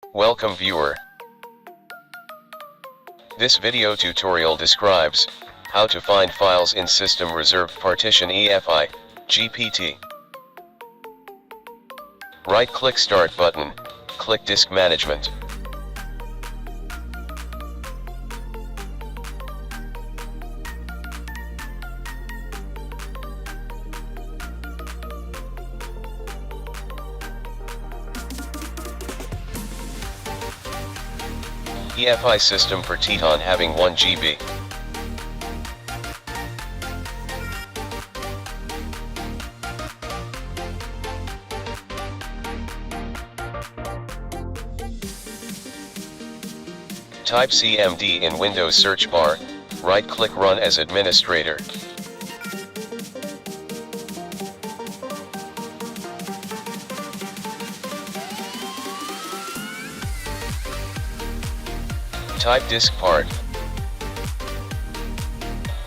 Welcome viewer. This video tutorial describes how to find files in system reserved partition EFI, GPT. Right-click Start button, click Disk Management. EFI system Partition having 1 GB. Type CMD in Windows search bar, right-click Run as administrator. Type disk part.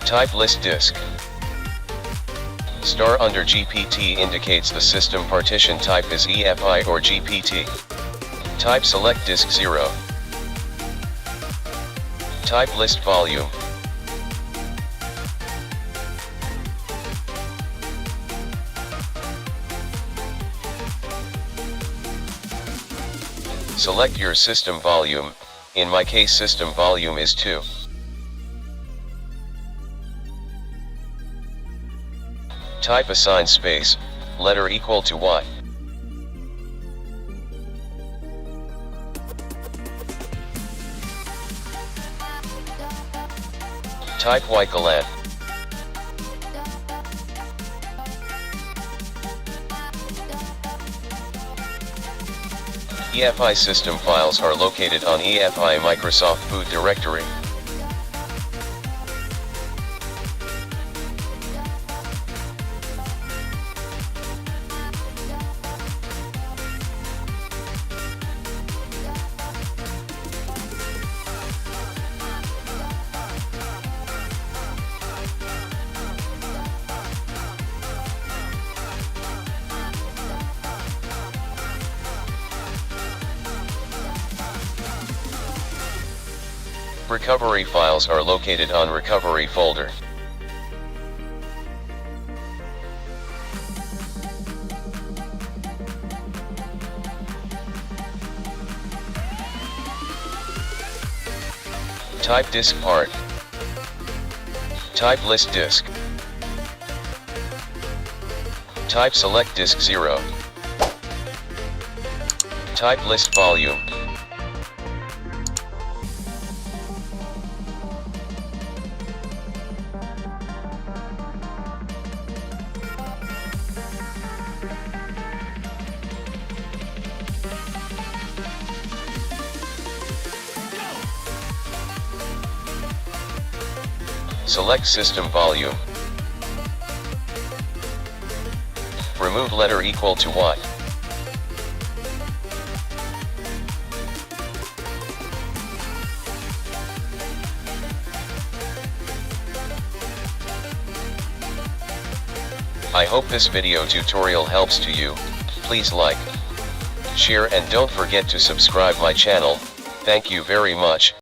Type list disk. Star under GPT indicates the system partition type is EFI or GPT. Type select disk 0. Type list volume. Select your system volume. In my case system volume is 2. Type assign space, letter equal to Y. Type Y colon. EFI system files are located on EFI Microsoft boot directory. Recovery files are located on recovery folder. Type disk part. Type list disk. Type select disk 0. Type list volume. Select system volume. Remove letter equal to Y. I hope this video tutorial helps to you. Please like, share and don't forget to subscribe my channel. Thank you very much.